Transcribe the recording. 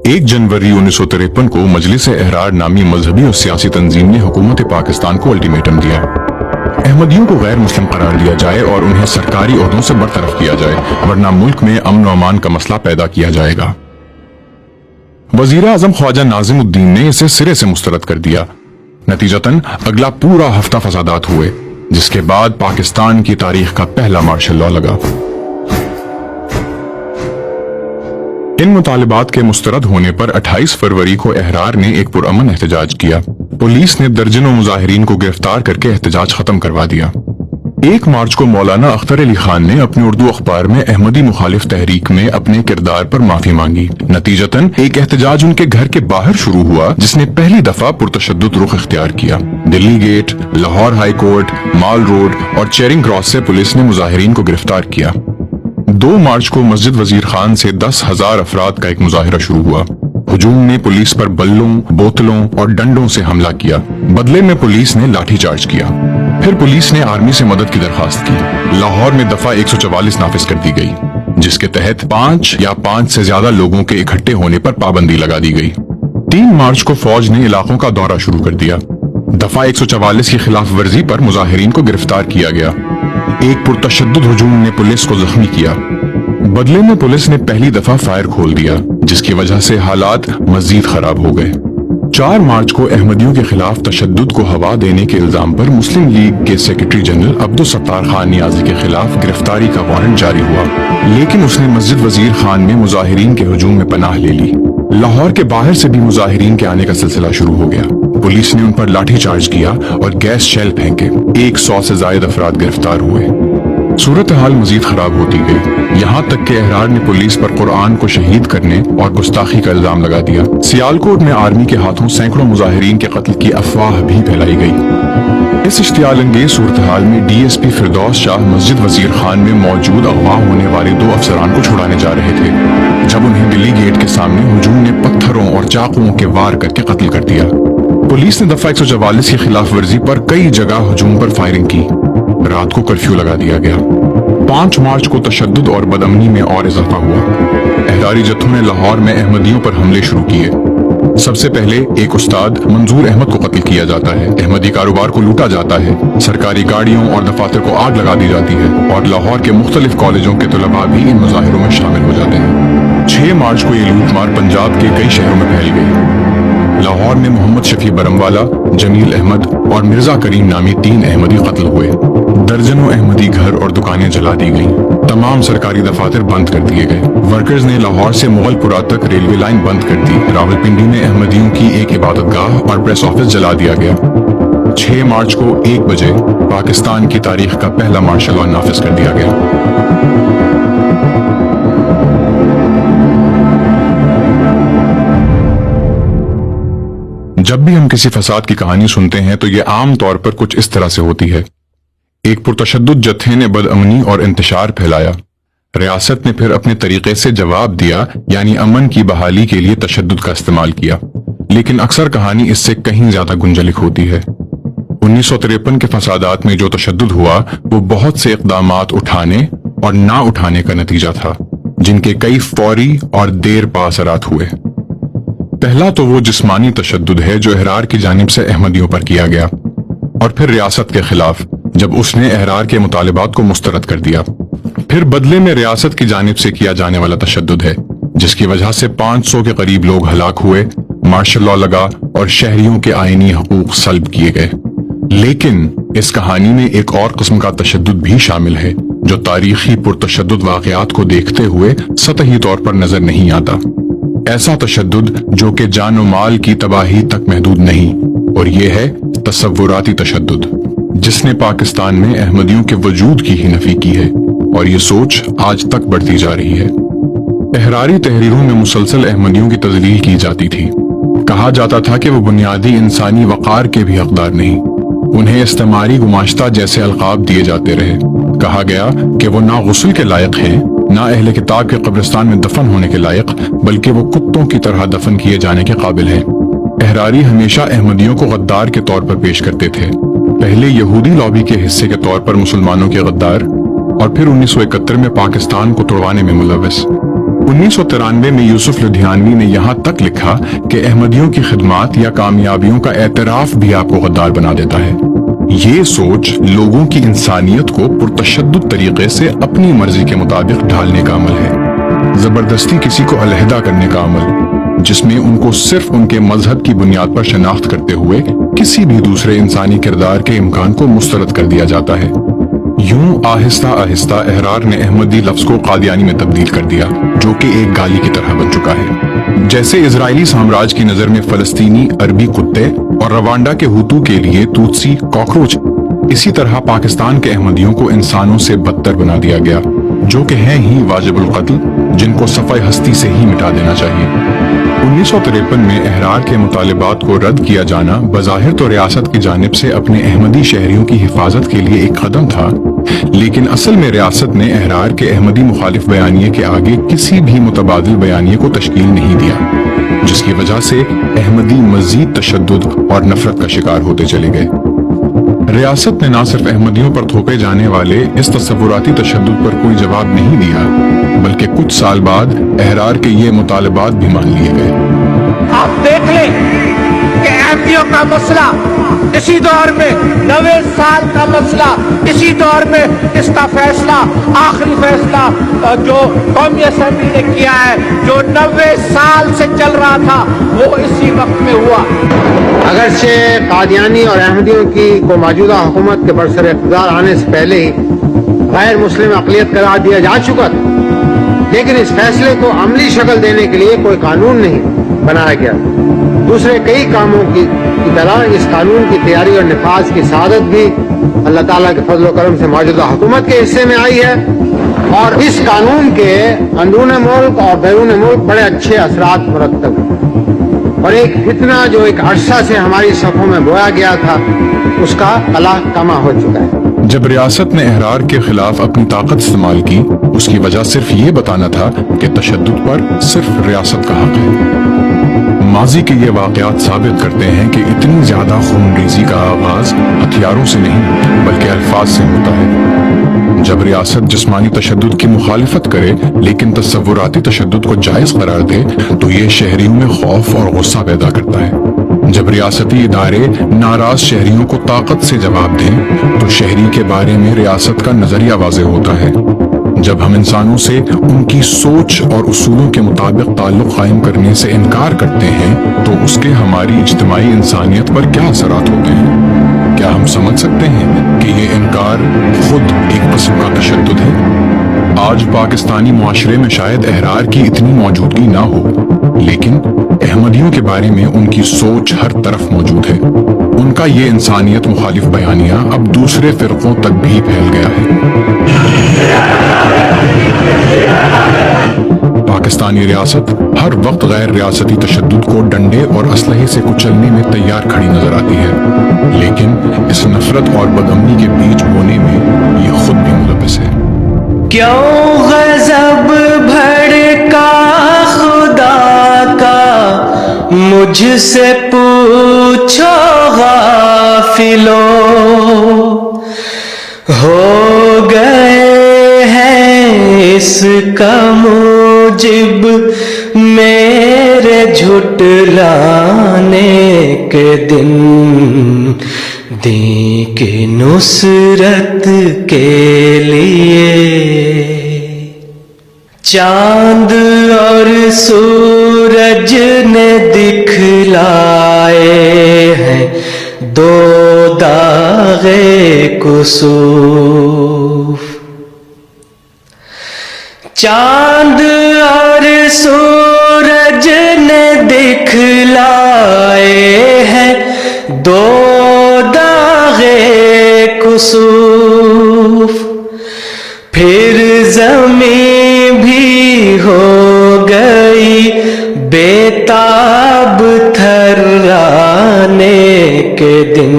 1 जनवरी 1953 को मजलिस एहरार नामी मजहबी और सियासी तंजीम ने हुकूमत पाकिस्तान को अल्टीमेटम दिया। अहमदियों को गैर मुस्लिम करार दिया जाए और उन्हें सरकारी ओहदों से बरतरफ किया जाए, वरना मुल्क में अमन व अमान का मसला पैदा किया जाएगा। वजीर आजम ख्वाजा नाजिमुद्दीन ने इसे सिरे से मुस्तरद कर दिया। नतीजतन अगला पूरा हफ्ता फसादात हुए, जिसके बाद पाकिस्तान की तारीख का पहला मार्शल लॉ लगा। इन मुतालिबात के मुस्तरद होने पर 28 फरवरी को एहरार ने एक पुरअमन एहतजाज किया। पुलिस ने दर्जनों मुजाहिरीन को गिरफ्तार करके एहतजाज खत्म करवा दिया। 1 मार्च को मौलाना अख्तर अली खान ने अपने उर्दू अखबार में अहमदी मुखालिफ तहरीक में अपने किरदार पर माफी मांगी। नतीजतन एक एहतजाज उनके घर के बाहर शुरू हुआ, जिसने पहली दफा पुरतशद्दुद रुख इख्तियार किया। Delhi gate, Lahore high court, mall road और चेरिंग क्रॉस से पुलिस ने मुजाहिरीन को गिरफ्तार किया। 2 मार्च को मस्जिद वजीर खान से 10,000 अफराद का एक मुजाहिरा शुरू हुआ। हुजूम ने पुलिस पर बल्लों, बोतलों और डंडों से हमला किया। बदले में पुलिस ने लाठीचार्ज किया। फिर पुलिस ने आर्मी से मदद की दरखास्त की। लाहौर में दफा 144 नाफिज कर दी गई, जिसके तहत 5 या 5 से ज्यादा लोगों के इकट्ठे होने पर पाबंदी लगा दी गई। 3 मार्च को फौज ने इलाकों का दौरा शुरू कर दिया। दफा 144 की खिलाफ वर्जी पर मुजाहिरीन को गिरफ्तार किया गया। एक पुरतशद्दुद हुजूम ने पुलिस को जख्मी किया। बदले में पुलिस ने पहली दफा फायर खोल दिया, जिसकी वजह से हालात मजीद खराब हो गए। 4 मार्च को अहमदियों के खिलाफ तशद्दुद को हवा देने के इल्जाम पर मुस्लिम लीग के सेक्रेटरी जनरल अब्दुल सत्तार खान नियाजी के खिलाफ गिरफ्तारी का वारंट जारी हुआ, लेकिन उसने मस्जिद वजीर खान में मुजाहिरीन के हुजूम में पनाह ले ली। लाहौर के बाहर से भी मुजाहिरीन के आने का सिलसिला शुरू हो गया। पुलिस ने उन पर लाठीचार्ज किया और गैस शेल फेंके। 100 से ज्यादा अफराद गिरफ्तार हुए। सूरत हाल मजीद खराब होती गई, यहाँ तक कि एहरार ने पुलिस पर कुरान को शहीद करने और गुस्ताखी का इल्जाम लगा दिया। सियालकोट में आर्मी के हाथों सैकड़ों मुजाहिरीन के कत्ल की अफवाह भी फैलाई गई। इस इश्तियाल अंगेज सूरत हाल में DSP फिरदौस शाह मस्जिद वजीर खान में मौजूद अगवा होने वाले 2 अफसरान को छुड़ाने जा रहे थे, जब उन्हें दिल्ली गेट के सामने हुजूम ने पत्थरों और चाकुओं के वार करके कत्ल कर दिया। पुलिस ने दफा 144 की खिलाफ वर्जी पर कई जगह हुजूम पर फायरिंग की। रात को कर्फ्यू लगा दिया गया। 5 मार्च को तशद्दुद और बदअमनी में और इजाफा हुआ। अहरारी जत्थों ने लाहौर में अहमदियों पर हमले शुरू किए। सबसे पहले एक उस्ताद मंजूर अहमद को कत्ल किया जाता है। अहमदी कारोबार को लूटा जाता है। सरकारी गाड़ियों और दफातर को आग लगा दी जाती है और लाहौर के मुख्तलिफ कॉलेजों के तलबा भी इन मुजाहिरों में शामिल हो जाते हैं। 6 मार्च को ये लूटमार पंजाब के कई शहरों में फैल गई। लाहौर में मोहम्मद शफी बरमवाला, जमील अहमद और मिर्जा करीम नामी 3 अहमदी कत्ल हुए। दर्जनों अहमदी घर और दुकानें जला दी गईं। तमाम सरकारी दफातर बंद कर दिए गए। वर्कर्स ने लाहौर से मुगलपुरा तक रेलवे लाइन बंद कर दी। रावलपिंडी में अहमदियों की एक इबादतगाह और प्रेस ऑफिस जला दिया गया। 6 मार्च को 1 बजे पाकिस्तान की तारीख का पहला मार्शल लॉ नाफिज कर दिया गया। जब भी हम किसी फसाद की कहानी सुनते हैं तो ये आम तौर पर कुछ इस तरह से होती है। एक पुरतशद्दुद जत्थे ने बदअमनी और इंतशार फैलाया। रियासत ने फिर अपने तरीके से जवाब दिया, यानी अमन की बहाली के लिए तशद्दुद का इस्तेमाल किया। लेकिन अक्सर कहानी इससे कहीं ज्यादा गुंजलिक होती है। 1953 के फसादात में जो तशद्दुद हुआ वो बहुत से इक़दामात उठाने और ना उठाने का नतीजा था, जिनके कई फौरी और देर पा असरात हुए। पहला तो वो जिस्मानी तशद्दुद है जो एहरार की जानिब से अहमदियों पर किया गया, और फिर रियासत के खिलाफ जब उसने एहरार के मुतालिबात को मुस्तरद कर दिया। फिर बदले में रियासत की जानिब से किया जाने वाला तशद्दुद है, जिसकी वजह से 500 के करीब लोग हलाक हुए, मार्शल लॉ लगा और शहरियों के आईनी हकूक सल्ब किए गए। लेकिन इस कहानी में एक और किस्म का तशद्दुद भी शामिल है, जो तारीखी पुरतशद्दुद वाक़यात को देखते हुए सतही तौर पर नजर नहीं आता। ऐसा तशद्दुद जो कि जान और माल की तबाही तक महदूद नहीं, और ये है तसव्वुराती तशद्दुद, जिसने पाकिस्तान में अहमदियों के वजूद की ही नफी की है, और ये सोच आज तक बढ़ती जा रही है। एहरारी तहरीरों में मुसलसल अहमदियों की तजलील की जाती थी। कहा जाता था कि वो बुनियादी इंसानी वक़ार के भी हकदार नहीं। उन्हें इस्तेमारी गुमाश्ता जैसे अलकाब दिए जाते रहे। कहा गया कि वो ना गुस्ल के लायक हैं, ना अहले किताब के कब्रिस्तान में दफन होने के लायक, बल्कि वो कुत्तों की तरह दफन किए जाने के काबिल हैं। एहरारी हमेशा अहमदियों को गद्दार के तौर पर पेश करते थे। पहले यहूदी लॉबी के हिस्से के तौर पर मुसलमानों के गद्दार, और फिर 1971 में पाकिस्तान को तोड़वाने में मुलव्वस। 1993 में यूसुफ लुधियानवी ने यहाँ तक लिखा कि अहमदियों की खिदमत या कामयाबियों का एतराफ भी आपको गद्दार बना देता है। ये सोच लोगों की इंसानियत को पुरतशद्दुद तरीके से अपनी मर्जी के मुताबिक ढालने का अमल है। जबरदस्ती किसी को अलहदा करने का अमल, जिसमें उनको सिर्फ उनके मजहब की बुनियाद पर शनाख्त करते हुए किसी भी दूसरे इंसानी किरदार के इम्कान को मुस्तरद कर दिया जाता है। यूं आहिस्ता आहिस्ता अहरार ने अहमदी लफ्ज को कादियानी में तब्दील कर दिया, जो कि एक गाली की तरह बन चुका है। जैसे इजरायली साम्राज्य की नजर में फलस्तीनी अरबी कुत्ते और रवांडा के हुतू के लिए तूतसी कॉकरोच, इसी तरह पाकिस्तान के अहमदियों को इंसानों से बदतर बना दिया गया, जो कि हैं ही वाजिबुल कत्ल, जिनको सफ़ाई हस्ती से ही मिटा देना चाहिए। 1953 में अहरार के मुतालिबात को रद्द किया जाना बज़ाहिर तो रियासत की जानिब से अपने अहमदी शहरियों की हिफाजत के लिए एक कदम था, लेकिन असल में रियासत ने अहरार के अहमदी मुखालिफ बयानिए के आगे किसी भी मुतबादिल बयानिए को तश्कील नहीं दिया, जिसकी वजह से अहमदी मजीद तशद्दुद और नफरत का शिकार होते चले गए। रियासत ने न सिर्फ अहमदियों पर थोपे जाने वाले इस तसव्वुराती तशद्दुद पर कोई जवाब नहीं दिया, बल्कि कुछ साल बाद अहरार के ये मुतालिबात भी मान लिए गए। आप देख लें कि अहमदियों का मसला इसी दौर में 90 साल का मसला, इसी दौर में इसका फैसला, आखिरी फैसला जो कौमी असेंबली ने किया है, जो 90 साल से चल रहा था, वो इसी वक्त में हुआ। अगरचे कादियानी और अहमदियों की को मौजूदा हुकूमत के बरसर इक़्तिदार आने से पहले ही गैर मुस्लिम अक़लियत करार दिया जा चुका था, लेकिन इस फैसले को अमली शक्ल देने के लिए कोई कानून नहीं बनाया गया। दूसरे कई कामों की तरह इस कानून की तैयारी और निफाज की सआदत भी अल्लाह ताला के फजल और करम से मौजूदा हुकूमत के हिस्से में आई है, और इस कानून के अंदरून मुल्क और बैरून मुल्क बड़े अच्छे असरात मुरत्तब हैं, और एक फितना जो एक अरसा से हमारी सफ़ों में बोया गया था, उसका कला कमा हो चुका है। जब रियासत ने अहरार के खिलाफ अपनी ताकत इस्तेमाल की, उसकी वजह सिर्फ ये बताना था कि तशद्दुद पर सिर्फ रियासत का हक है। माजी के ये वाक़यात साबित करते हैं कि इतनी ज्यादा खूनरेज़ी का आगाज हथियारों से नहीं बल्कि अल्फाज से होता है। जब रियासत जिस्मानी तशद्दुद की मुखालिफत करे लेकिन तसव्वुराती तशद्दुद को जायज करार दे, तो ये शहरियों में खौफ और गुस्सा पैदा करता है। जब रियासती इदारे नाराज शहरियों को ताकत से जवाब दें, तो शहरी के बारे में रियासत का नजरिया वाज़ेह होता है। जब हम इंसानों से उनकी सोच और उसूलों के मुताबिक ताल्लुक कायम करने से इनकार करते हैं, तो उसके हमारी इज्तिमाई इंसानियत पर क्या असरात होते हैं? क्या हम समझ सकते हैं कि ये इनकार खुद एक किस्म का तशद्दुद है? आज पाकिस्तानी मुआशरे में शायद अहरार की इतनी मौजूदगी ना हो, लेकिन अहमदियों के बारे में उनकी सोच हर तरफ मौजूद है। उनका ये इंसानियत मुखालिफ बयानिया अब दूसरे फिरकों तक भी फैल गया है। पाकिस्तानी रियासत हर वक्त गैर रियासती तशद्दुद को डंडे और असलहे से कुचलने में तैयार खड़ी नजर आती है, लेकिन इस नफरत और बदअमनी के बीच बोने में ये खुद भी मुलव्वस है। क्यों गज़ब भड़का खुदा का, मुझसे पूछो गाफिलो, हो गए हैं इसका मूजिब मेरे झुटलाने के दिन, दी की नुसरत के लिए। चांद और सूरज ने दिखलाए हैं दो दागे कुसूफ। चांद और सूरज ने दिखलाए हैं दो दागे कुसूफ। फिर ज़मीं भी हो गई बेताब थर्राने के दिन,